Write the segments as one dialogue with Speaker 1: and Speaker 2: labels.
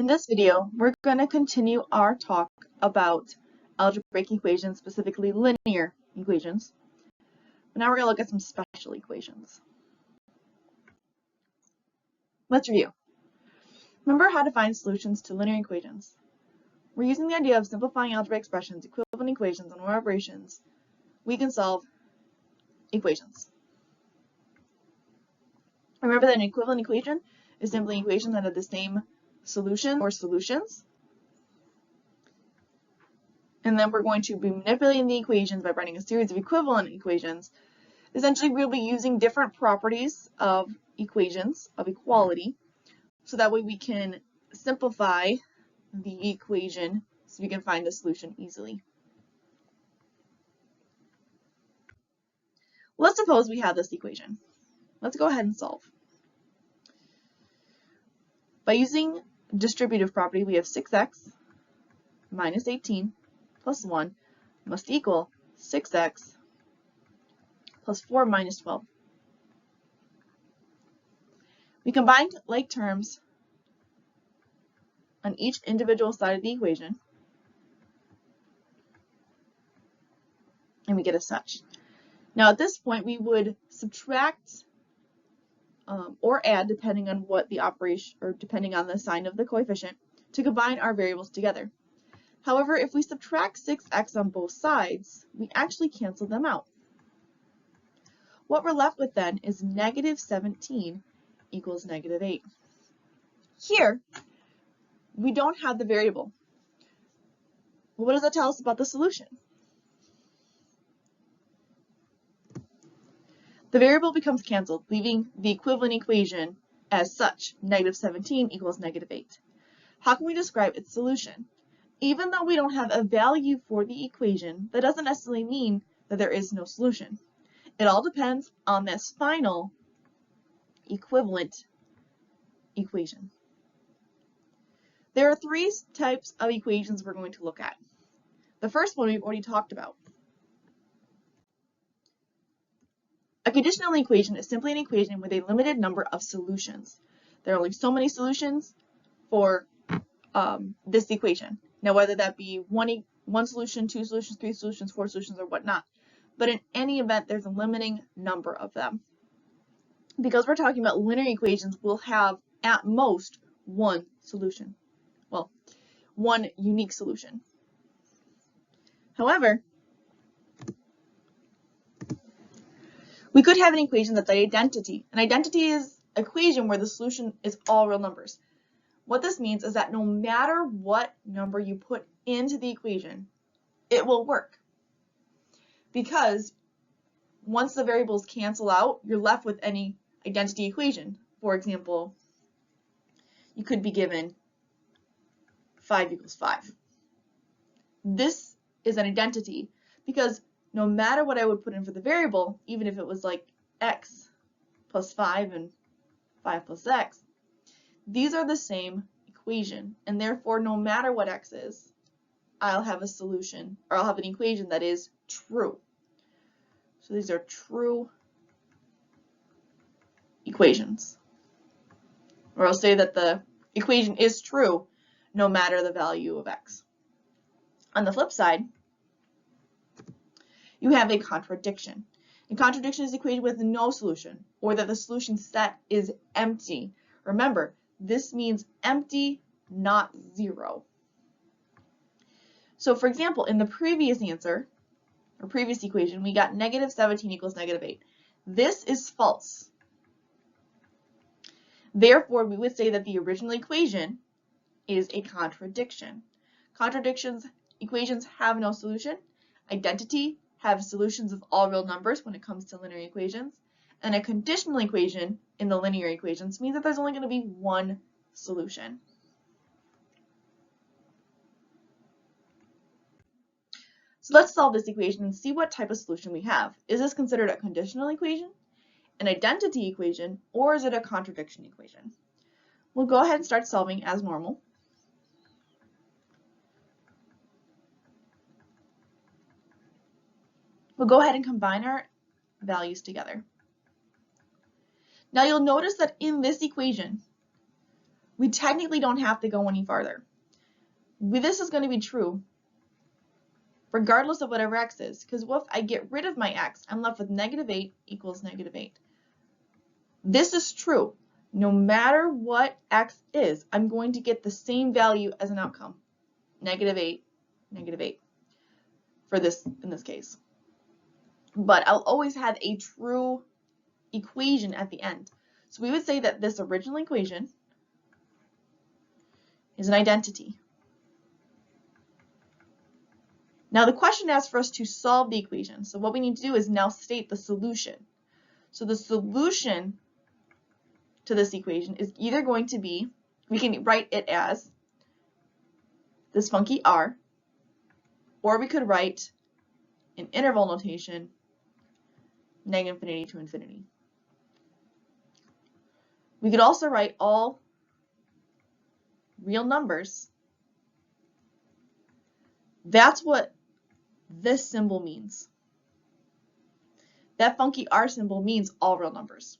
Speaker 1: In this video, we're going to continue our talk about algebraic equations, specifically linear equations. But now we're going to look at some special equations. Let's review. Remember how to find solutions to linear equations. We're using the idea of simplifying algebraic expressions, equivalent equations, and or operations. We can solve equations. Remember that an equivalent equation is simply an equation that have the same solution or solutions. And then we're going to be manipulating the equations by writing a series of equivalent equations. Essentially, we'll be using different properties of equations of equality, so that way we can simplify the equation so we can find the solution easily. Let's suppose we have this equation. Let's go ahead and solve. By using distributive property, we have 6x minus 18 plus 1 must equal 6x plus 4 minus 12. We combine like terms on each individual side of the equation, and we get as such. Now at this point, we would subtract or add, depending on what the operation, or depending on the sign of the coefficient, to combine our variables together. However, if we subtract 6x on both sides, we actually cancel them out. What we're left with then is negative 17 equals negative 8. Here, we don't have the variable. Well, what does that tell us about the solution? The variable becomes canceled, leaving the equivalent equation as such, negative 17 equals negative 8. How can we describe its solution? Even though we don't have a value for the equation, that doesn't necessarily mean that there is no solution. It all depends on this final equivalent equation. There are three types of equations we're going to look at. The first one we've already talked about. A conditional equation is simply an equation with a limited number of solutions. There are only so many solutions for this equation. Now, whether that be one solution, two solutions, three solutions, four solutions, or whatnot. But in any event, there's a limiting number of them. Because we're talking about linear equations, we'll have at most one solution. Well, one unique solution. However, we could have an equation that's an identity. An identity is an equation where the solution is all real numbers. What this means is that no matter what number you put into the equation, it will work. Because once the variables cancel out, you're left with any identity equation. For example, you could be given 5 equals 5. This is an identity because no matter what I would put in for the variable, even if it was like x plus 5 and 5 plus x, these are the same equation, and therefore no matter what x is, I'll have a solution, or I'll have an equation that is true. So these are true equations. Or I'll say that the equation is true no matter the value of x. On the flip side, you have a contradiction. A contradiction is an equation with no solution, or that the solution set is empty. Remember, this means empty, not zero. So for example, in the previous answer, or previous equation, we got negative 17 equals negative 8. This is false. Therefore, we would say that the original equation is a contradiction. Equations have no solution. Identity have solutions of all real numbers when it comes to linear equations. And a conditional equation in the linear equations means that there's only going to be one solution. So let's solve this equation and see what type of solution we have. Is this considered a conditional equation, an identity equation, or is it a contradiction equation? We'll go ahead and start solving as normal. We'll go ahead and combine our values together. Now you'll notice that in this equation, we technically don't have to go any farther. This is going to be true regardless of whatever x is, because if I get rid of my x, I'm left with -8 equals -8. This is true. No matter what x is, I'm going to get the same value as an outcome, -8, -8 for this in this case. But I'll always have a true equation at the end. So we would say that this original equation is an identity. Now the question asks for us to solve the equation. So what we need to do is now state the solution. So the solution to this equation is either going to be, we can write it as this funky r, or we could write in interval notation -infinity to infinity. We could also write all real numbers. That's what this symbol means. That funky r symbol means all real numbers.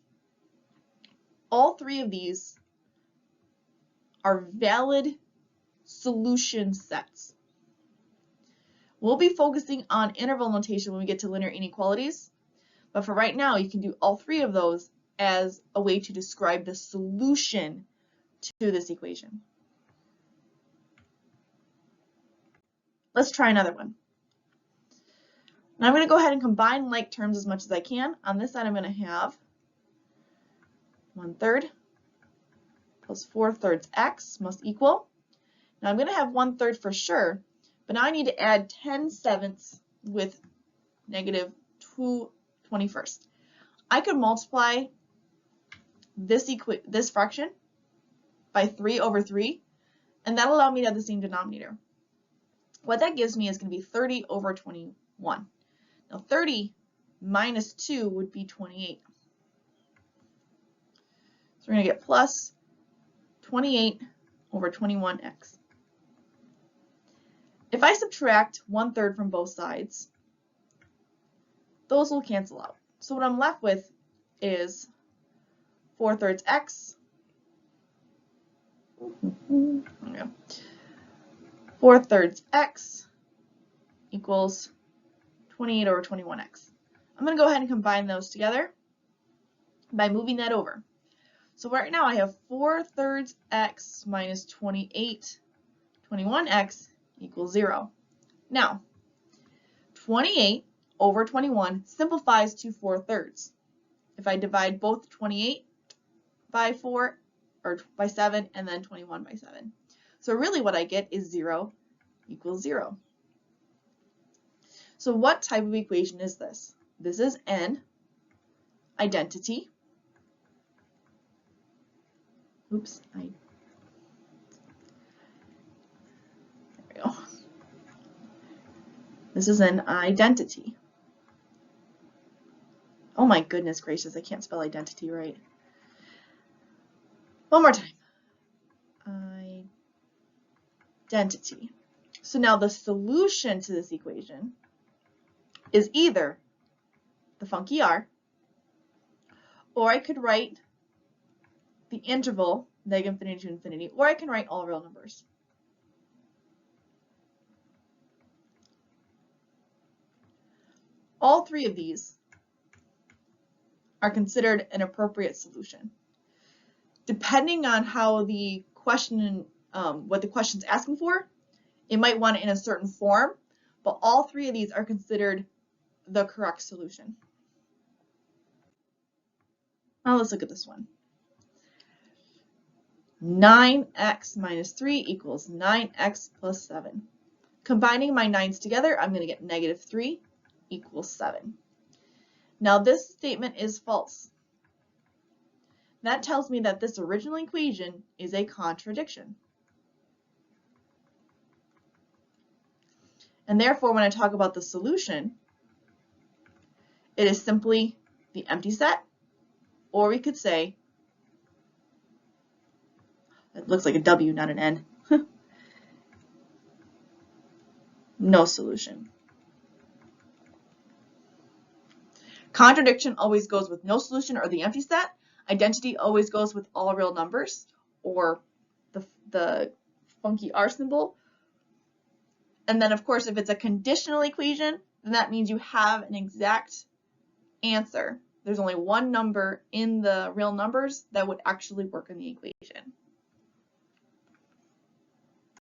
Speaker 1: All three of these are valid solution sets. We'll be focusing on interval notation when we get to linear inequalities, but for right now you can do all three of those as a way to describe the solution to this equation. Let's try another one. Now I'm going to go ahead and combine like terms as much as I can. On this side I'm going to have 1/3 plus 4/3 x must equal. Now I'm going to have 1/3 for sure, but now I need to add 10/7 with -2/21. I could multiply this fraction by 3/3, and that'll allow me to have the same denominator. What that gives me is going to be 30/21. Now 30 minus 2 would be 28. So we're going to get plus 28/21x. If I subtract 1/3 from both sides, those will cancel out. So what I'm left with is 4/3 x. 4/3 x equals 28/21x. I'm going to go ahead and combine those together by moving that over. So right now I have 4/3 x minus 28/21x equals 0. Now, 28/21 simplifies to 4/3. If I divide both 28 by 4, or by 7, and then 21 by 7. So really what I get is 0 equals 0. So what type of equation is this? This is an identity. Oops, there we go. This is an identity. Oh my goodness gracious, I can't spell identity right. One more time. Identity. So now the solution to this equation is either the funky r, or I could write the interval -infinity to infinity, or I can write all real numbers. All three of these are considered an appropriate solution. Depending on how the question, what the question's asking for, it might want it in a certain form, but all three of these are considered the correct solution. Now let's look at this one. 9x minus 3 equals 9x plus 7. Combining my 9's together, I'm going to get -3 equals 7. Now this statement is false. That tells me that this original equation is a contradiction. And therefore, when I talk about the solution, it is simply the empty set, or we could say, it looks like a W, not an N. No solution. Contradiction always goes with no solution or the empty set. Identity always goes with all real numbers or the funky R symbol. And then, of course, if it's a conditional equation, then that means you have an exact answer. There's only one number in the real numbers that would actually work in the equation.